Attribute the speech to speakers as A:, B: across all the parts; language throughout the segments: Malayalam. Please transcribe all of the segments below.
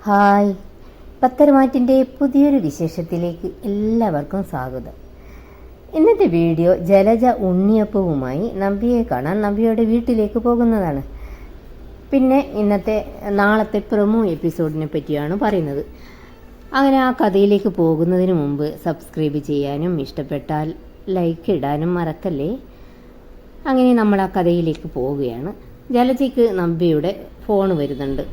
A: ഹായ്, പത്തരമാറ്റിൻ്റെ പുതിയൊരു വിശേഷത്തിലേക്ക് എല്ലാവർക്കും സ്വാഗതം. ഇന്നത്തെ വീഡിയോ ജലജ ഉണ്ണിയപ്പവുമായി നവ്യയെ കാണാൻ നവ്യയുടെ വീട്ടിലേക്ക് പോകുന്നതാണ്. പിന്നെ നാളത്തെ പ്രൊമോ എപ്പിസോഡിനെ പറ്റിയാണ് പറയുന്നത്. അങ്ങനെ ആ കഥയിലേക്ക് പോകുന്നതിന് മുമ്പ് സബ്സ്ക്രൈബ് ചെയ്യാനും ഇഷ്ടപ്പെട്ടാൽ ലൈക്ക് ഇടാനും മറക്കല്ലേ. അങ്ങനെ നമ്മൾ ആ കഥയിലേക്ക് പോവുകയാണ്. ജലജയ്ക്ക് നവ്യയുടെ ഫോൺ വരുന്നുണ്ട്.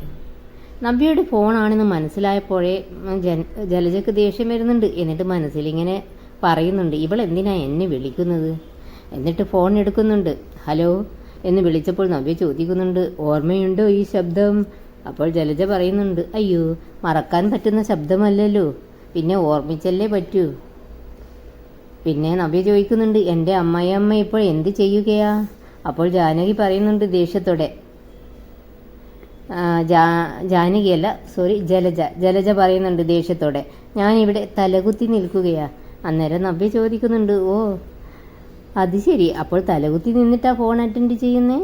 A: നവ്യയുടെ ഫോണാണെന്ന് മനസ്സിലായപ്പോഴേ ജലജയ്ക്ക് ദേഷ്യം വരുന്നുണ്ട്. എന്നിട്ട് മനസ്സിലിങ്ങനെ പറയുന്നുണ്ട്, ഇവളെന്തിനാ എന്നെ വിളിക്കുന്നത്? എന്നിട്ട് ഫോൺ എടുക്കുന്നുണ്ട്. ഹലോ എന്ന് വിളിച്ചപ്പോൾ നവ്യ ചോദിക്കുന്നുണ്ട്, ഓർമ്മയുണ്ടോ ഈ ശബ്ദം? അപ്പോൾ ജലജ പറയുന്നുണ്ട്, അയ്യോ, മറക്കാൻ പറ്റുന്ന ശബ്ദമല്ലല്ലോ, പിന്നെ ഓർമ്മിച്ചല്ലേ പറ്റൂ. പിന്നെ നവ്യ ചോദിക്കുന്നുണ്ട്, എൻ്റെ അമ്മായിയമ്മ ഇപ്പോൾ എന്ത് ചെയ്യുകയാ? അപ്പോൾ ജാനകി പറയുന്നുണ്ട് ദേഷ്യത്തോടെ, ജലജ പറയുന്നുണ്ട് ദേഷ്യത്തോടെ, ഞാനിവിടെ തലകുത്തി നിൽക്കുകയാ. അന്നേരം നവ്യ ചോദിക്കുന്നുണ്ട്, ഓ അത് ശരി, അപ്പോൾ തലകുത്തി നിന്നിട്ടാ ഫോൺ അറ്റൻഡ് ചെയ്യുന്നേ?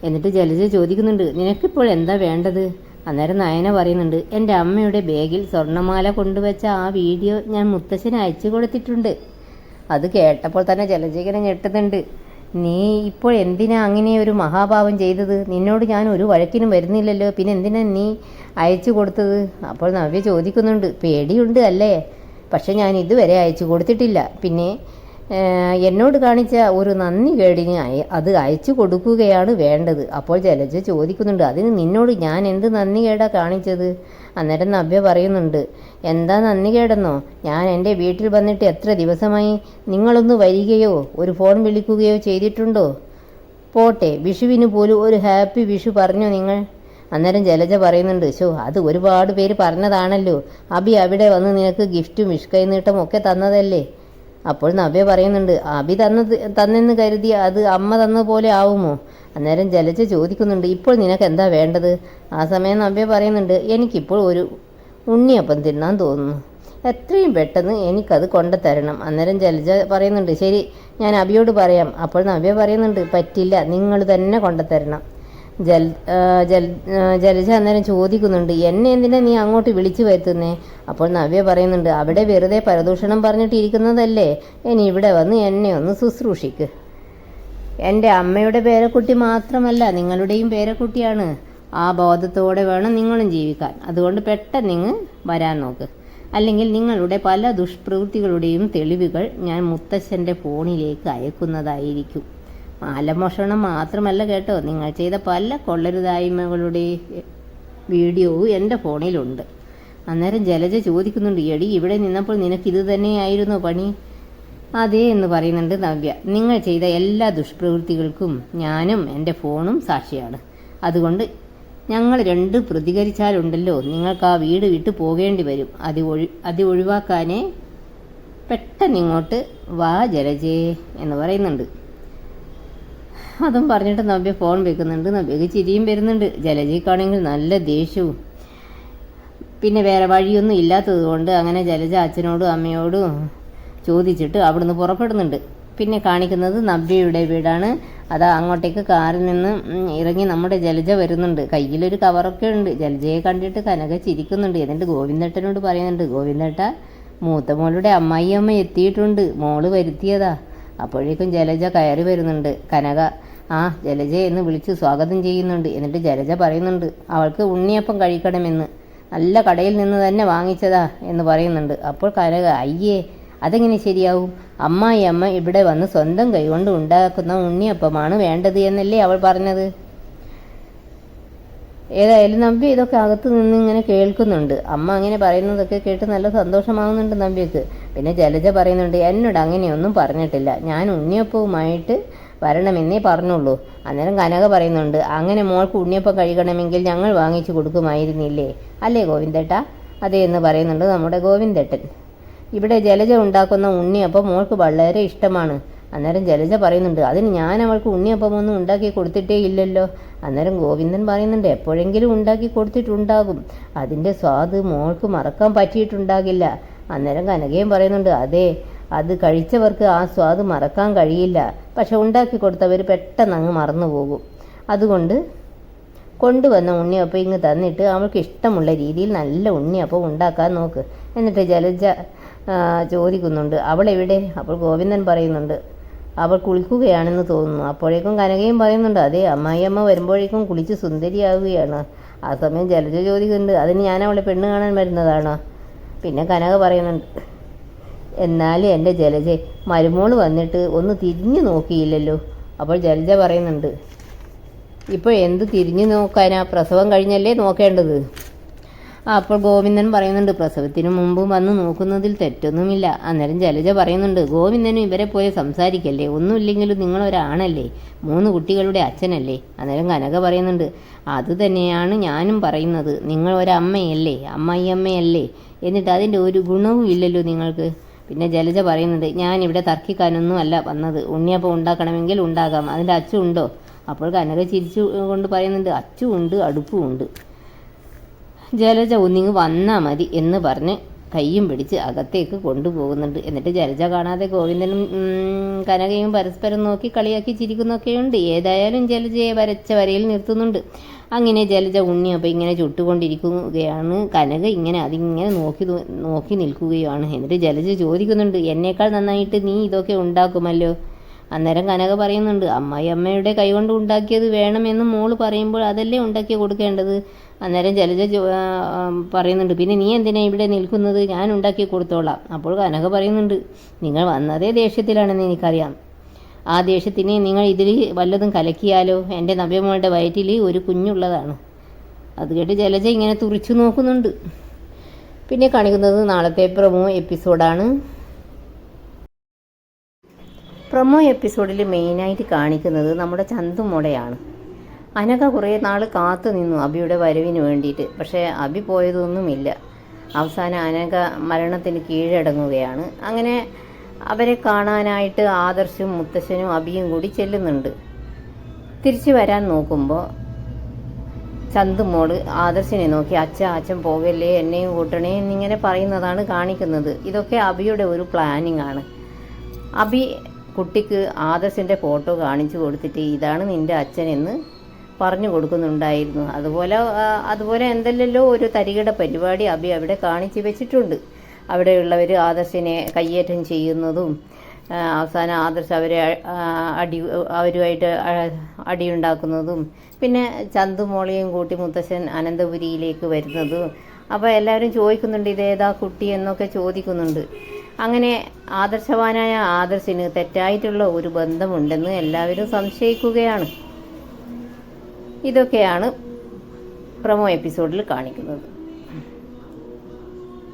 A: എന്നിട്ട് ജലജ ചോദിക്കുന്നുണ്ട്, നിനക്കിപ്പോൾ എന്താ വേണ്ടത്? അന്നേരം നയന പറയുന്നുണ്ട്, എൻ്റെ അമ്മയുടെ ബാഗിൽ സ്വർണ്ണമാല കൊണ്ടുവച്ച ആ വീഡിയോ ഞാൻ മുത്തശ്ശന് അയച്ചു കൊടുത്തിട്ടുണ്ട്. അത് കേട്ടപ്പോൾ തന്നെ ജലജ ഇങ്ങനെ ഞെട്ടുന്നുണ്ട്. നീ ഇപ്പോൾ എന്തിനാ അങ്ങനെ ഒരു മഹാഭാവം ചെയ്തത്? നിന്നോട് ഞാൻ ഒരു വഴക്കിനും വരുന്നില്ലല്ലോ, പിന്നെ എന്തിനാ നീ അയച്ചു കൊടുത്തത്? അപ്പോൾ നവ്യ ചോദിക്കുന്നുണ്ട്, പേടിയുണ്ട് അല്ലേ? പക്ഷെ ഞാൻ ഇതുവരെ അയച്ചു കൊടുത്തിട്ടില്ല. പിന്നെ എന്നോട് കാണിച്ച ഒരു നന്ദി കേടിന് അത് അയച്ചു കൊടുക്കുകയാണ് വേണ്ടത്. അപ്പോൾ ജലജ ചോദിക്കുന്നുണ്ട്, അതിന് നിന്നോട് ഞാൻ എന്ത് നന്ദി കേടാ കാണിച്ചത്? അന്നേരം നവ്യ പറയുന്നുണ്ട്, എന്താ നന്ദി കേടെന്നോ? ഞാൻ എൻ്റെ വീട്ടിൽ വന്നിട്ട് എത്ര ദിവസമായി? നിങ്ങളൊന്ന് വരികയോ ഒരു ഫോൺ വിളിക്കുകയോ ചെയ്തിട്ടുണ്ടോ? പോട്ടെ, വിഷുവിന് പോലും ഒരു ഹാപ്പി വിഷു പറഞ്ഞോ നിങ്ങൾ? അന്നേരം ജലജ പറയുന്നുണ്ട്, അത് ഒരുപാട് പേര് പറഞ്ഞതാണല്ലോ. അബി അവിടെ വന്ന് നിനക്ക് ഗിഫ്റ്റും വിഷ്കൈനീട്ടം ഒക്കെ തന്നതല്ലേ? അപ്പോൾ നവ്യ പറയുന്നുണ്ട്, അബി തന്നെന്ന് കരുതി അത് അമ്മ തന്ന പോലെ ആവുമോ? അന്നേരം ജലജ ചോദിക്കുന്നുണ്ട്, ഇപ്പോൾ നിനക്ക് എന്താ വേണ്ടത്? ആ സമയം നവ്യ പറയുന്നുണ്ട്, എനിക്കിപ്പോൾ ഒരു ഉണ്ണിയപ്പം തിന്നാൻ തോന്നുന്നു, എത്രയും പെട്ടെന്ന് എനിക്കത് കൊണ്ടുതരണം. അന്നേരം ജലജ പറയുന്നുണ്ട്, ശരി, ഞാൻ അബിയോട് പറയാം. അപ്പോൾ നവ്യ പറയുന്നുണ്ട്, പറ്റില്ല, നിങ്ങൾ തന്നെ കൊണ്ടുതരണം. ജലജ അന്നേരം ചോദിക്കുന്നുണ്ട്, എന്നെ എന്തിനാ നീ അങ്ങോട്ട് വിളിച്ചു വരുത്തുന്നേ? അപ്പോൾ നവ്യ പറയുന്നുണ്ട്, അവിടെ വെറുതെ പരദൂഷണം പറഞ്ഞിട്ട് ഇരിക്കുന്നതല്ലേ, ഇനി ഇവിടെ വന്ന് എന്നെ ഒന്ന് ശുശ്രൂഷിക്ക്. എൻ്റെ അമ്മയുടെ പേരക്കുട്ടി മാത്രമല്ല, നിങ്ങളുടെയും പേരക്കുട്ടിയാണ്. ആ ബോധത്തോടെ വേണം നിങ്ങളും ജീവിക്കാൻ. അതുകൊണ്ട് പെട്ടെന്ന് നിങ്ങൾ വരാൻ നോക്ക്, അല്ലെങ്കിൽ നിങ്ങളുടെ പല ദുഷ്പ്രവൃത്തികളുടെയും തെളിവുകൾ ഞാൻ മുത്തശ്ശൻ്റെ ഫോണിലേക്ക് അയക്കുന്നതായിരിക്കും. മാലമോഷണം മാത്രമല്ല കേട്ടോ, നിങ്ങൾ ചെയ്ത പല കൊള്ളരുതായ്മകളുടെ വീഡിയോവും എൻ്റെ ഫോണിലുണ്ട്. അന്നേരം ജലജ ചോദിക്കുന്നുണ്ട്, എടി, ഇവിടെ നിന്നപ്പോൾ നിനക്കിത് തന്നെയായിരുന്നു പണി? അതേ എന്ന് പറയുന്നുണ്ട് നവ്യ. നിങ്ങൾ ചെയ്ത എല്ലാ ദുഷ്പ്രവൃത്തികൾക്കും ഞാനും എൻ്റെ ഫോണും സാക്ഷിയാണ്. അതുകൊണ്ട് ഞങ്ങൾ രണ്ട് പ്രതികരിച്ചാലുണ്ടല്ലോ, നിങ്ങൾക്ക് ആ വീട് വിട്ട് പോകേണ്ടി വരും. അത് ഒഴിവാക്കാനേ പെട്ടെന്ന് ഇങ്ങോട്ട് വാ ജലജേ എന്ന് പറയുന്നുണ്ട്. അതും പറഞ്ഞിട്ട് നവ്യ ഫോൺ വെക്കുന്നുണ്ട്. നവ്യക്ക് ചിരിയും വരുന്നുണ്ട്. ജലജയ്ക്കാണെങ്കിൽ നല്ല ദേഷ്യവും. പിന്നെ വേറെ വഴിയൊന്നും ഇല്ലാത്തത് കൊണ്ട് അങ്ങനെ ജലജ അച്ഛനോടും അമ്മയോടും ചോദിച്ചിട്ട് അവിടുന്ന് പുറപ്പെടുന്നുണ്ട്. പിന്നെ കാണിക്കുന്നത് നവ്യയുടെ വീടാണ്. അതാ അങ്ങോട്ടേക്ക് കാറിൽ നിന്ന് ഇറങ്ങി നമ്മുടെ ജലജ വരുന്നുണ്ട്. കയ്യിലൊരു കവറൊക്കെ ഉണ്ട്. ജലജയെ കണ്ടിട്ട് കനക ചിരിക്കുന്നുണ്ട്. എന്നിട്ട് ഗോവിന്ദേട്ടനോട് പറയുന്നുണ്ട്, ഗോവിന്ദേട്ട, മൂത്ത മോളുടെ അമ്മായിയമ്മ എത്തിയിട്ടുണ്ട്, മോള് വരുത്തിയതാ. അപ്പോഴേക്കും ജലജ കയറി വരുന്നുണ്ട്. കനക ജലജ എന്ന് വിളിച്ച് സ്വാഗതം ചെയ്യുന്നുണ്ട്. എന്നിട്ട് ജലജ പറയുന്നുണ്ട്, അവൾക്ക് ഉണ്ണിയപ്പം കഴിക്കണമെന്ന്, നല്ല കടയിൽ നിന്ന് തന്നെ വാങ്ങിച്ചതാ എന്ന് പറയുന്നുണ്ട്. അപ്പോൾ കനക, അയ്യേ, അതെങ്ങനെ ശരിയാവും? അമ്മായിയമ്മ ഇവിടെ വന്ന് സ്വന്തം കൈകൊണ്ട് ഉണ്ടാക്കുന്ന ഉണ്ണിയപ്പമാണ് വേണ്ടത് എന്നല്ലേ അവൾ പറഞ്ഞത്? ഏതായാലും നവ്യ ഇതൊക്കെ അകത്ത് നിന്ന് ഇങ്ങനെ കേൾക്കുന്നുണ്ട്. അമ്മ അങ്ങനെ പറയുന്നതൊക്കെ കേട്ട് നല്ല സന്തോഷമാകുന്നുണ്ട് നവ്യക്ക്. പിന്നെ ജലജ പറയുന്നുണ്ട്, എന്നോട് അങ്ങനെയൊന്നും പറഞ്ഞിട്ടില്ല, ഞാൻ ഉണ്ണിയപ്പവുമായിട്ട് വരണമെന്നേ പറഞ്ഞുള്ളൂ. അന്നേരം കനക പറയുന്നുണ്ട്, അങ്ങനെ മോൾക്ക് ഉണ്ണിയപ്പം കഴിക്കണമെങ്കിൽ ഞങ്ങൾ വാങ്ങിച്ചു കൊടുക്കുമായിരുന്നില്ലേ, അല്ലേ ഗോവിന്ദേട്ട? അതേ എന്ന് പറയുന്നുണ്ട് നമ്മുടെ ഗോവിന്ദേട്ടൻ. ഇവിടെ ജലജ ഉണ്ടാക്കുന്ന ഉണ്ണിയപ്പം മോൾക്ക് വളരെ ഇഷ്ടമാണ്. അന്നേരം ജലജ പറയുന്നുണ്ട്, അതിന് ഞാൻ അവൾക്ക് ഉണ്ണിയപ്പമൊന്നും ഉണ്ടാക്കി കൊടുത്തിട്ടേ ഇല്ലല്ലോ. അന്നേരം ഗോവിന്ദൻ പറയുന്നുണ്ട്, എപ്പോഴെങ്കിലും ഉണ്ടാക്കി കൊടുത്തിട്ടുണ്ടാകും, അതിൻ്റെ സ്വാദ് മോൾക്ക് മറക്കാൻ പറ്റിയിട്ടുണ്ടാകില്ല. അന്നേരം കനകയും പറയുന്നുണ്ട്, അതെ, അത് കഴിച്ചവർക്ക് ആ സ്വാദ് മറക്കാൻ കഴിയില്ല, പക്ഷെ ഉണ്ടാക്കി കൊടുത്തവർ പെട്ടെന്ന് അങ്ങ് മറന്നു പോകും. അതുകൊണ്ട് കൊണ്ടുവന്ന ഉണ്ണിയപ്പം ഇങ്ങ് തന്നിട്ട് അവൾക്ക് ഇഷ്ടമുള്ള രീതിയിൽ നല്ല ഉണ്ണിയപ്പം ഉണ്ടാക്കാൻ നോക്ക്. എന്നിട്ട് ജലജ ചോദിക്കുന്നുണ്ട്, അവൾ എവിടെ? അപ്പോൾ ഗോവിന്ദൻ പറയുന്നുണ്ട്, അവൾ കുളിക്കുകയാണെന്ന് തോന്നുന്നു. അപ്പോഴേക്കും കനകയും പറയുന്നുണ്ട്, അതെ, അമ്മായിയമ്മ വരുമ്പോഴേക്കും കുളിച്ച് സുന്ദരിയാവുകയാണ്. ആ സമയം ജലജ ചോദിക്കുന്നുണ്ട്, അതിന് ഞാൻ അവളെ പെണ്ണ് കാണാൻ വരുന്നതാണോ? പിന്നെ കനക പറയുന്നുണ്ട്, എന്നാലും എൻ്റെ ജലജ, മരുമോള് വന്നിട്ട് ഒന്ന് തിരിഞ്ഞു നോക്കിയില്ലല്ലോ. അപ്പോൾ ജലജ പറയുന്നുണ്ട്, ഇപ്പോൾ എന്ത് തിരിഞ്ഞു നോക്കാനാ, പ്രസവം കഴിഞ്ഞല്ലേ നോക്കേണ്ടത്. അപ്പോൾ ഗോവിന്ദൻ പറയുന്നുണ്ട്, പ്രസവത്തിന് മുമ്പ് വന്ന് നോക്കുന്നതിൽ തെറ്റൊന്നുമില്ല. അന്നേരം ജലജ പറയുന്നുണ്ട്, ഗോവിന്ദനും ഇവരെ പോലെ സംസാരിക്കല്ലേ, ഒന്നുമില്ലെങ്കിലും നിങ്ങളൊരാണല്ലേ, 3 കുട്ടികളുടെ അച്ഛനല്ലേ. അന്നേരം കനക പറയുന്നുണ്ട്, അത് തന്നെയാണ് ഞാനും പറയുന്നത്, നിങ്ങൾ ഒരമ്മയല്ലേ, അമ്മായിയമ്മയല്ലേ, എന്നിട്ട് അതിൻ്റെ ഒരു ഗുണവും ഇല്ലല്ലോ നിങ്ങൾക്ക്. പിന്നെ ജലജ പറയുന്നുണ്ട്, ഞാനിവിടെ തർക്കിക്കാനൊന്നും അല്ല വന്നത്, ഉണ്ണിയപ്പം ഉണ്ടാക്കണമെങ്കിൽ ഉണ്ടാക്കാം, അതിൻ്റെ അച്ചുണ്ടോ? അപ്പോൾ കനക ചിരിച്ചു കൊണ്ട് പറയുന്നുണ്ട്, അച്ചുമുണ്ട്, അടുപ്പുമുണ്ട്. ജലജ ഒന്നിങ്ങ് വന്നാൽ മതി എന്ന് പറഞ്ഞ് കയ്യും പിടിച്ച് അകത്തേക്ക് കൊണ്ടുപോകുന്നുണ്ട്. എന്നിട്ട് ജലജ കാണാതെ ഗോവിന്ദനും കനകയും പരസ്പരം നോക്കി കളിയാക്കി ചിരിക്കുന്നൊക്കെയുണ്ട്. ഏതായാലും ജലജയെ വരച്ച വരയിൽ നിർത്തുന്നുണ്ട്. അങ്ങനെ ജലജ ഉണ്ണിയപ്പം ഇങ്ങനെ ചുട്ടുകൊണ്ടിരിക്കുകയാണ്. കനക അതിങ്ങനെ നോക്കി നിൽക്കുകയാണ്. എന്നിട്ട് ജലജ ചോദിക്കുന്നുണ്ട്, എന്നേക്കാൾ നന്നായിട്ട് നീ ഇതൊക്കെ ഉണ്ടാക്കുമല്ലോ. അന്നേരം കനക പറയുന്നുണ്ട്, അമ്മയുടെ കൈകൊണ്ട് ഉണ്ടാക്കിയത് വേണമെന്ന് മോള് പറയുമ്പോൾ അതല്ലേ ഉണ്ടാക്കി കൊടുക്കേണ്ടത്. അന്നേരം ജലജ പറയുന്നുണ്ട്, പിന്നെ നീ എന്തിനാ ഇവിടെ നിൽക്കുന്നത്, ഞാൻ ഉണ്ടാക്കി കൊടുത്തോളാം. അപ്പോൾ കനക പറയുന്നുണ്ട്, നിങ്ങൾ വന്നതേ ദേഷ്യത്തിലാണെന്ന് എനിക്കറിയാം. ആ ദേഷ്യത്തിന് നിങ്ങൾ ഇതിൽ വല്ലതും കലക്കിയാലോ, എൻ്റെ നവ്യമോളുടെ വയറ്റിൽ ഒരു കുഞ്ഞുള്ളതാണ്. അത് കേട്ട് ജലജ ഇങ്ങനെ തുറിച്ചു നോക്കുന്നുണ്ട്. പിന്നെ കാണിക്കുന്നത് നാളത്തെ പ്രൊമോ എപ്പിസോഡാണ്. പ്രൊമോ എപ്പിസോഡിൽ മെയിനായിട്ട് കാണിക്കുന്നത് നമ്മുടെ ചന്തുമോളെയാണ്. അനക കുറേ നാൾ കാത്തു നിന്നു അബിയുടെ വരവിന് വേണ്ടിയിട്ട്. പക്ഷേ അബി പോയതൊന്നുമില്ല. അവസാനം അനക മരണത്തിന് കീഴടങ്ങുകയാണ്. അങ്ങനെ അവരെ കാണാനായിട്ട് ആദർശും മുത്തശ്ശനും അബിയും കൂടി ചെല്ലുന്നുണ്ട്. തിരിച്ചു വരാൻ നോക്കുമ്പോൾ ചന്തുമോള് ആദർശിനെ നോക്കി, അച്ഛൻ പോകല്ലേ, എന്നെയും കൂട്ടണേ എന്നിങ്ങനെ പറയുന്നതാണ് കാണിക്കുന്നത്. ഇതൊക്കെ അബിയുടെ ഒരു പ്ലാനിങ് ആണ്. അബി കുട്ടിക്ക് ആദർശിൻ്റെ ഫോട്ടോ കാണിച്ചു കൊടുത്തിട്ട് ഇതാണ് നിൻ്റെ അച്ഛനെന്ന് പറഞ്ഞു കൊടുക്കുന്നുണ്ടായിരുന്നു. അതുപോലെ എന്തെല്ലോ ഒരു തരികിട പരിപാടി അബി അവിടെ കാണിച്ചു വെച്ചിട്ടുണ്ട്. അവിടെയുള്ളവർ ആദർശിനെ കയ്യേറ്റം ചെയ്യുന്നതും അവസാനം ആദർശ് അവരുമായിട്ട് അടിയുണ്ടാക്കുന്നതും പിന്നെ ചന്തുമോളെയും കൂട്ടി മുത്തശ്ശൻ അനന്തപുരിയിലേക്ക് വരുന്നതും. അപ്പോൾ എല്ലാവരും ചോദിക്കുന്നുണ്ട്, ഇതേതാ കുട്ടി എന്നൊക്കെ ചോദിക്കുന്നുണ്ട്. അങ്ങനെ ആദർശവാനായ ആദർശിന് തെറ്റായിട്ടുള്ള ഒരു ബന്ധമുണ്ടെന്ന് എല്ലാവരും സംശയിക്കുകയാണ്. ഇതൊക്കെയാണ് പ്രൊമോ എപ്പിസോഡിൽ കാണിക്കുന്നത്.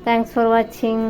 A: Thanks for watching.